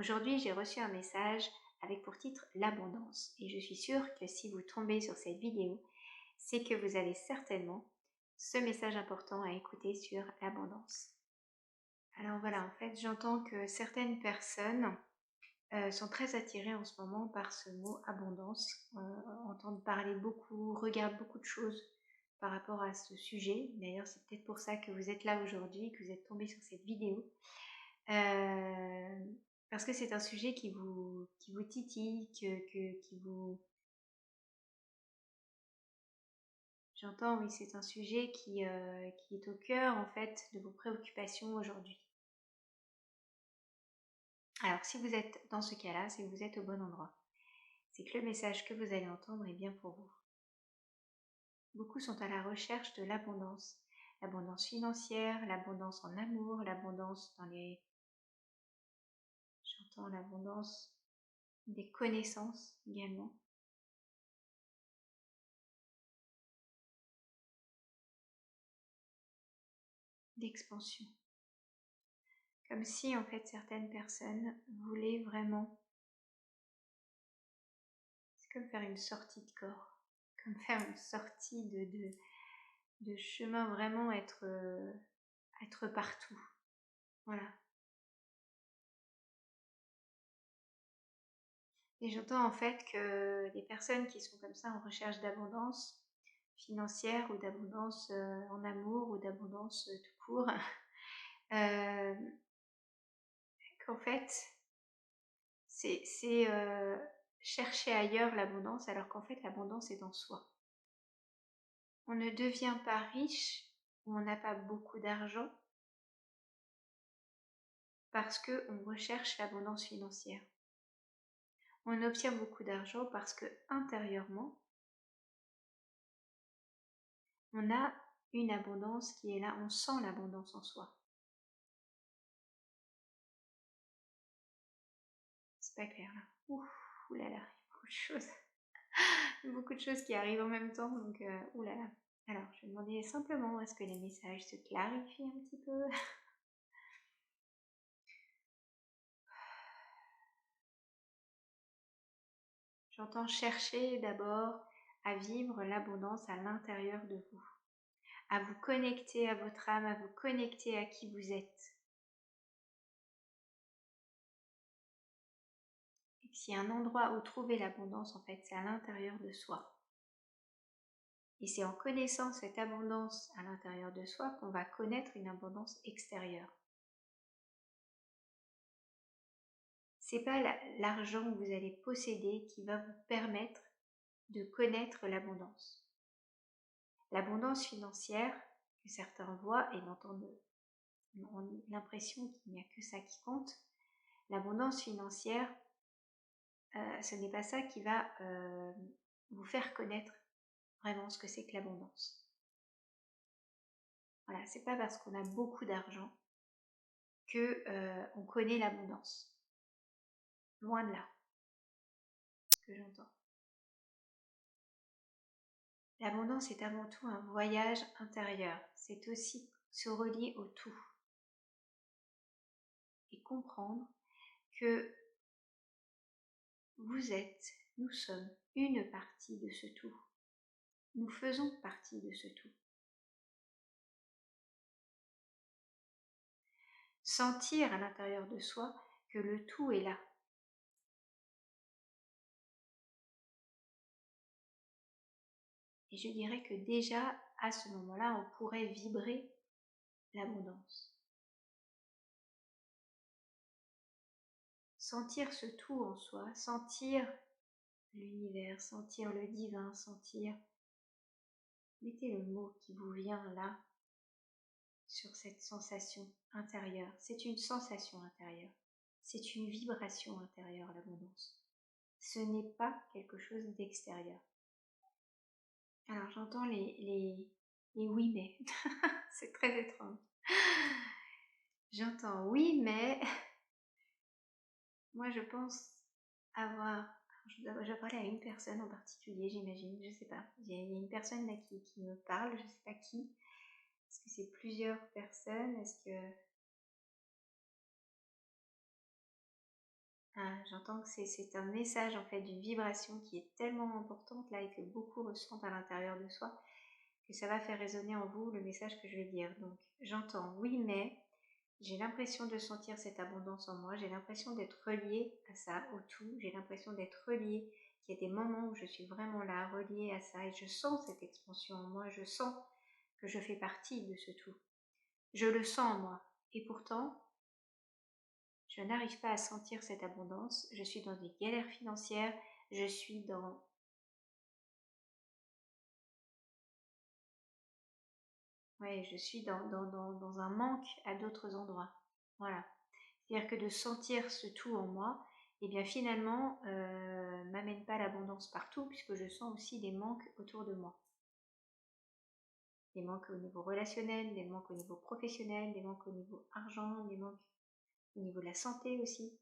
Aujourd'hui, j'ai reçu un message avec pour titre l'abondance et je suis sûre que si vous tombez sur cette vidéo, c'est que vous avez certainement ce message important à écouter sur l'abondance. Alors voilà, en fait, j'entends que certaines personnes sont très attirées en ce moment par ce mot abondance, entendent parler beaucoup, regardent beaucoup de choses par rapport à ce sujet. D'ailleurs, c'est peut-être pour ça que vous êtes là aujourd'hui, que vous êtes tombé sur cette vidéo. Parce que c'est un sujet qui vous titille, qui vous... J'entends, oui, c'est un sujet qui est au cœur, en fait, de vos préoccupations aujourd'hui. Alors, si vous êtes dans ce cas-là, c'est que vous êtes au bon endroit. C'est que le message que vous allez entendre est bien pour vous. Beaucoup sont à la recherche de l'abondance. L'abondance financière, l'abondance en amour, l'abondance dans les... J'entends l'abondance des connaissances également. D'expansion. Comme si en fait certaines personnes voulaient vraiment, c'est comme faire une sortie de corps, comme faire une sortie de chemin, vraiment être partout. Voilà. Et j'entends en fait que les personnes qui sont comme ça en recherche d'abondance financière ou d'abondance en amour ou d'abondance tout court, qu'en fait c'est chercher ailleurs l'abondance alors qu'en fait l'abondance est en soi. On ne devient pas riche ou on n'a pas beaucoup d'argent parce qu'on recherche l'abondance financière. On obtient beaucoup d'argent parce que intérieurement, on a une abondance qui est là, on sent l'abondance en soi. C'est pas clair là. Ouh là là, beaucoup de choses. Beaucoup de choses qui arrivent en même temps, donc ouh là là. Alors, je vais demander simplement, est-ce que les messages se clarifient un petit peu? J'entends chercher d'abord à vivre l'abondance à l'intérieur de vous, à vous connecter à votre âme, à vous connecter à qui vous êtes. Et s'il y a un endroit où trouver l'abondance, en fait, c'est à l'intérieur de soi. Et c'est en connaissant cette abondance à l'intérieur de soi qu'on va connaître une abondance extérieure. C'est pas l'argent que vous allez posséder qui va vous permettre de connaître l'abondance. L'abondance financière que certains voient et ont l'impression qu'il n'y a que ça qui compte, l'abondance financière, ce n'est pas ça qui va vous faire connaître vraiment ce que c'est que l'abondance. Voilà, c'est pas parce qu'on a beaucoup d'argent que on connaît l'abondance. Loin de là, ce que j'entends. L'abondance est avant tout un voyage intérieur. C'est aussi se relier au tout. Et comprendre que vous êtes, nous sommes une partie de ce tout. Nous faisons partie de ce tout. Sentir à l'intérieur de soi que le tout est là. Et je dirais que déjà, à ce moment-là, on pourrait vibrer l'abondance. Sentir ce tout en soi, sentir l'univers, sentir le divin, sentir... Mettez le mot qui vous vient là, sur cette sensation intérieure. C'est une sensation intérieure. C'est une vibration intérieure, l'abondance. Ce n'est pas quelque chose d'extérieur. Alors j'entends les oui mais. C'est très étrange. J'entends oui mais. Moi je pense avoir... Je dois parler à une personne en particulier, j'imagine, je sais pas. Il y a une personne là qui me parle, je sais pas qui. Est-ce que c'est plusieurs personnes? Est-ce que... Ah, j'entends que c'est un message en fait d'une vibration qui est tellement importante là et que beaucoup ressentent à l'intérieur de soi que ça va faire résonner en vous le message que je vais dire. Donc j'entends oui mais, j'ai l'impression de sentir cette abondance en moi, j'ai l'impression d'être reliée à ça, au tout, j'ai l'impression d'être reliée, qu'il y a des moments où je suis vraiment là, reliée à ça et je sens cette expansion en moi, je sens que je fais partie de ce tout. Je le sens en moi et pourtant, je n'arrive pas à sentir cette abondance, je suis dans des galères financières, je suis dans... Ouais, je suis dans un manque à d'autres endroits. Voilà. C'est-à-dire que de sentir ce tout en moi, et bien finalement, m'amène pas l'abondance partout, puisque je sens aussi des manques autour de moi. Des manques au niveau relationnel, des manques au niveau professionnel, des manques au niveau argent, des manques au niveau de la santé aussi.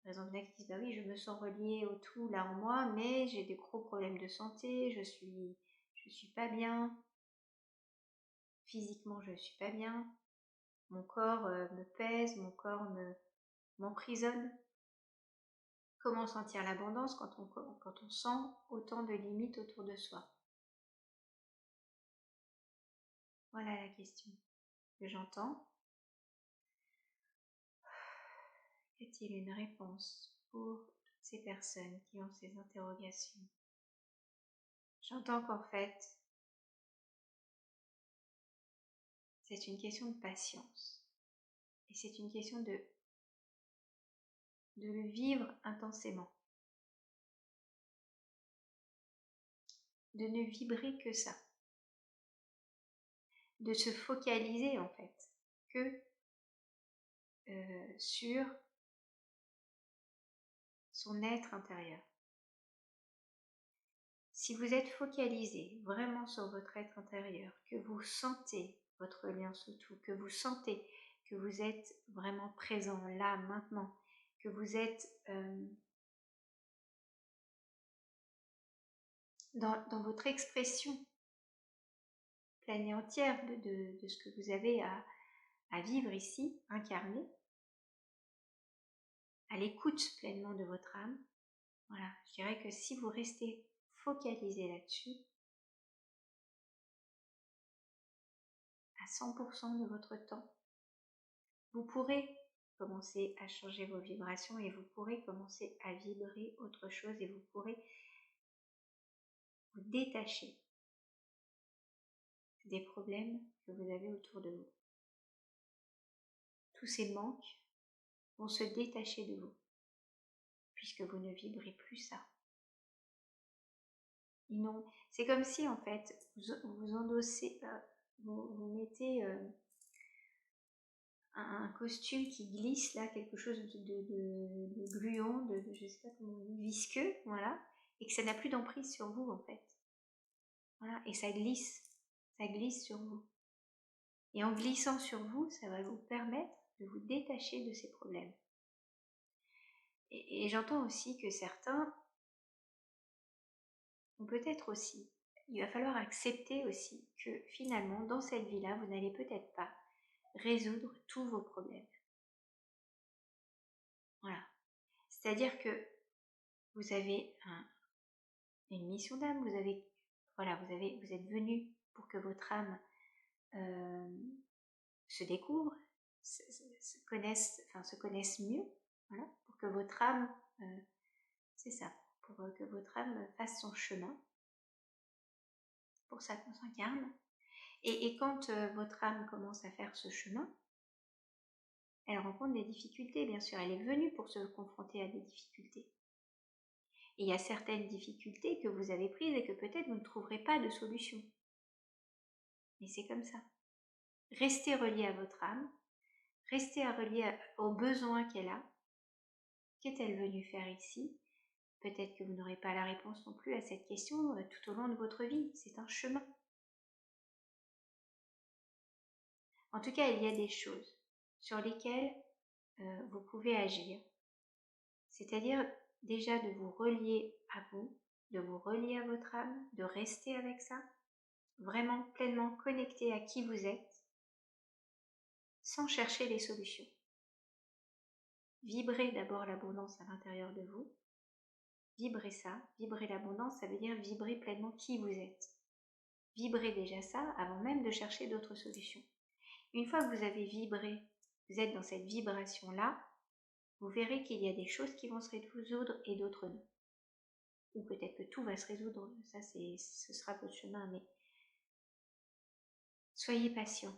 Par exemple, il y en a qui disent, bah oui, je me sens reliée au tout là en moi, mais j'ai des gros problèmes de santé, je suis pas bien, physiquement je suis pas bien, mon corps me pèse, mon corps m'emprisonne. Comment sentir l'abondance quand on sent autant de limites autour de soi? Voilà la question que j'entends. Y a-t-il une réponse pour toutes ces personnes qui ont ces interrogations? J'entends qu'en fait, c'est une question de patience. Et c'est une question de le vivre intensément. De ne vibrer que ça. De se focaliser en fait que sur son être intérieur. Si vous êtes focalisé vraiment sur votre être intérieur, que vous sentez votre lien au tout, que vous sentez que vous êtes vraiment présent là, maintenant, que vous êtes dans votre expression pleine et entière de ce que vous avez à vivre ici, incarné, à l'écoute pleinement de votre âme, voilà, je dirais que si vous restez focalisé là-dessus, à 100% de votre temps, vous pourrez commencer à changer vos vibrations et vous pourrez commencer à vibrer autre chose et vous pourrez vous détacher des problèmes que vous avez autour de vous. Tous ces manques vont se détacher de vous puisque vous ne vibrez plus ça. C'est comme si en fait vous endossez, vous mettez un costume qui glisse là, quelque chose de gluant, je sais pas comment on dit, visqueux, voilà, et que ça n'a plus d'emprise sur vous en fait. Voilà, et ça glisse sur vous. Et en glissant sur vous, ça va vous permettre de vous détacher de ces problèmes. Et j'entends aussi que certains ont peut-être aussi, il va falloir accepter aussi que finalement, dans cette vie-là, vous n'allez peut-être pas résoudre tous vos problèmes. Voilà. C'est-à-dire que vous avez une mission d'âme, vous êtes venu pour que votre âme se découvre, se connaisse mieux, voilà, pour que votre âme, c'est ça, pour que votre âme fasse son chemin, pour ça qu'on s'incarne. Et quand votre âme commence à faire ce chemin, elle rencontre des difficultés, bien sûr, elle est venue pour se confronter à des difficultés. Et il y a certaines difficultés que vous avez prises et que peut-être vous ne trouverez pas de solution. Mais c'est comme ça. Restez relié à votre âme, restez relié aux besoins qu'elle a. Qu'est-elle venue faire ici? Peut-être que vous n'aurez pas la réponse non plus à cette question tout au long de votre vie. C'est un chemin. En tout cas, il y a des choses sur lesquelles vous pouvez agir. C'est-à-dire déjà de vous relier à vous, de vous relier à votre âme, de rester avec ça, vraiment pleinement connecté à qui vous êtes, sans chercher les solutions. vibrez d'abord l'abondance à l'intérieur de vous. Vibrez ça, vibrer l'abondance, ça veut dire vibrer pleinement qui vous êtes. Vibrez déjà ça avant même de chercher d'autres solutions. Une fois que vous avez vibré, vous êtes dans cette vibration-là, vous verrez qu'il y a des choses qui vont se résoudre et d'autres non. Ou peut-être que tout va se résoudre, ça ce sera votre chemin, mais soyez patient.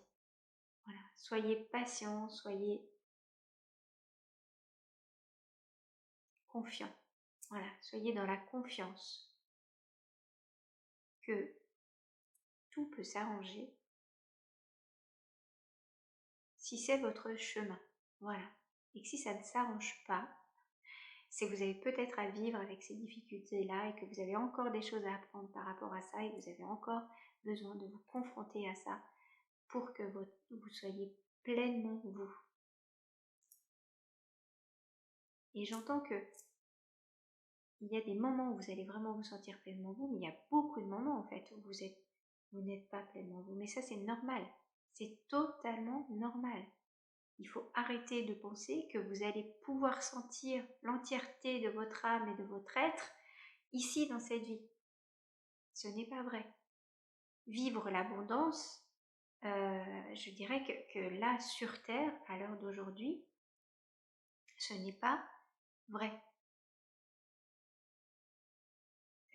Voilà, soyez patient, soyez confiant. Voilà, soyez dans la confiance que tout peut s'arranger si c'est votre chemin. Voilà. Et que si ça ne s'arrange pas, c'est que vous avez peut-être à vivre avec ces difficultés-là et que vous avez encore des choses à apprendre par rapport à ça et que vous avez encore besoin de vous confronter à ça pour que vous soyez pleinement vous. Et j'entends que il y a des moments où vous allez vraiment vous sentir pleinement vous, mais il y a beaucoup de moments en fait où vous n'êtes pas pleinement vous. Mais ça c'est normal, c'est totalement normal. Il faut arrêter de penser que vous allez pouvoir sentir l'entièreté de votre âme et de votre être ici dans cette vie. Ce n'est pas vrai. Vivre l'abondance, je dirais que là sur Terre, à l'heure d'aujourd'hui, ce n'est pas vrai.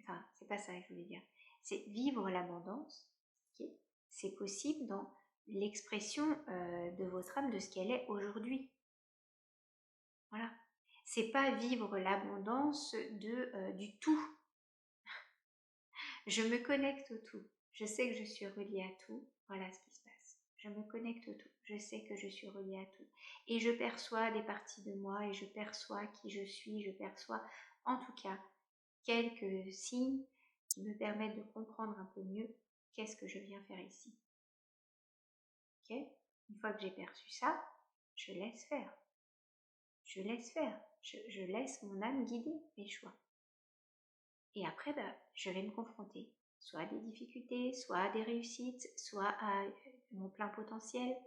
Enfin, c'est pas ça que je voulais dire. C'est vivre l'abondance, okay, c'est possible dans l'expression de votre âme, de ce qu'elle est aujourd'hui. Voilà. C'est pas vivre l'abondance du tout. Je me connecte au tout. Je sais que je suis reliée à tout. Voilà ce qui se passe. Je me connecte au tout. Je sais que je suis reliée à tout. Et je perçois des parties de moi et je perçois qui je suis. Je perçois en tout cas quelques signes qui me permettent de comprendre un peu mieux qu'est-ce que je viens faire ici. Ok ? Une fois que j'ai perçu ça, je laisse faire. Je laisse faire. Je laisse mon âme guider mes choix. Et après, je vais me confronter soit à des difficultés, soit à des réussites, soit à mon plein potentiel.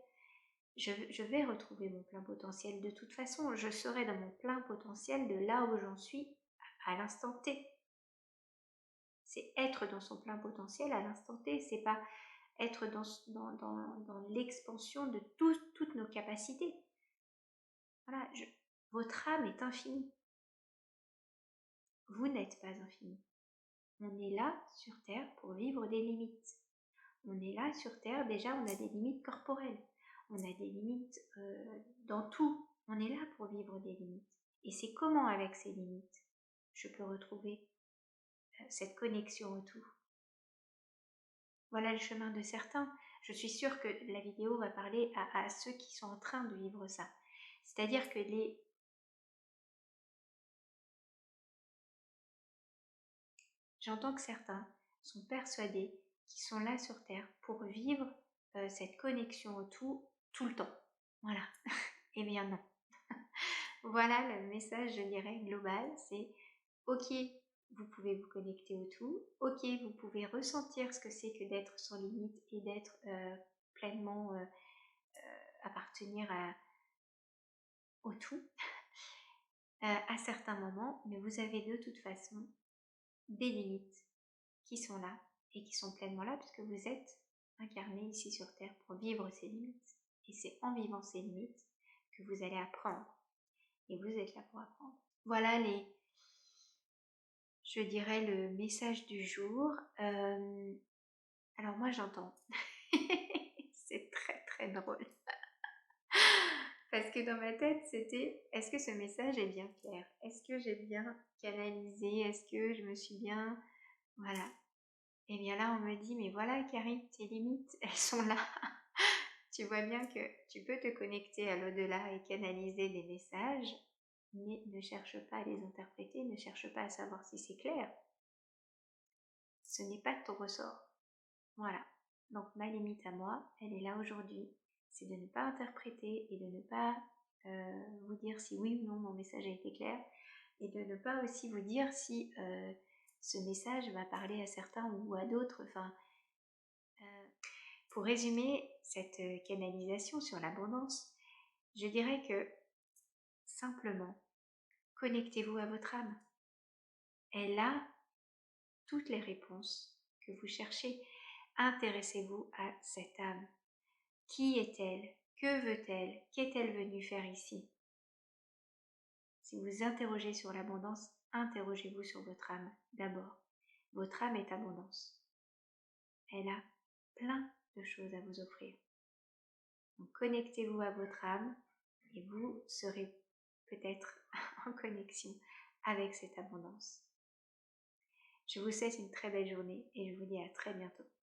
Je vais retrouver mon plein potentiel de toute façon. Je serai dans mon plein potentiel de là où j'en suis à l'instant T. C'est être dans son plein potentiel à l'instant T. C'est pas être dans l'expansion de toutes nos capacités. Voilà, votre âme est infinie. Vous n'êtes pas infini. On est là sur Terre pour vivre des limites. On est là sur Terre, déjà on a des limites corporelles. On a des limites dans tout. On est là pour vivre des limites. Et c'est comment avec ces limites je peux retrouver cette connexion au tout. Voilà le chemin de certains. Je suis sûre que la vidéo va parler à ceux qui sont en train de vivre ça. C'est-à-dire que j'entends que certains sont persuadés qu'ils sont là sur Terre pour vivre cette connexion au tout le temps. Voilà. Eh bien non. Voilà le message, je dirais, global. C'est ok, vous pouvez vous connecter au tout. Ok, vous pouvez ressentir ce que c'est que d'être sans limite et d'être pleinement appartenir au tout à certains moments. Mais vous avez de toute façon des limites qui sont là et qui sont pleinement là puisque vous êtes incarné ici sur Terre pour vivre ces limites. Et c'est en vivant ces limites que vous allez apprendre. Et vous êtes là pour apprendre. Voilà je dirais le message du jour. Alors moi j'entends. C'est très très drôle. Parce que dans ma tête c'était, est-ce que ce message est bien clair? Est-ce que j'ai bien canalisé? Est-ce que je me suis bien... Voilà. Et bien là, on me dit, mais voilà, Karine, tes limites, elles sont là. Tu vois bien que tu peux te connecter à l'au-delà et canaliser des messages, mais ne cherche pas à les interpréter, ne cherche pas à savoir si c'est clair. Ce n'est pas de ton ressort. Voilà. Donc ma limite à moi, elle est là aujourd'hui. C'est de ne pas interpréter et de ne pas vous dire si oui ou non mon message a été clair. Et de ne pas aussi vous dire si ce message va parler à certains ou à d'autres. Enfin, pour résumer cette canalisation sur l'abondance, je dirais que simplement, connectez-vous à votre âme. Elle a toutes les réponses que vous cherchez. Intéressez-vous à cette âme. Qui est-elle? Que veut-elle? Qu'est-elle venue faire ici? Si vous vous interrogez sur l'abondance, interrogez-vous sur votre âme d'abord. Votre âme est abondance. Elle a plein de choses à vous offrir. Donc connectez-vous à votre âme et vous serez peut-être en connexion avec cette abondance. Je vous souhaite une très belle journée et je vous dis à très bientôt.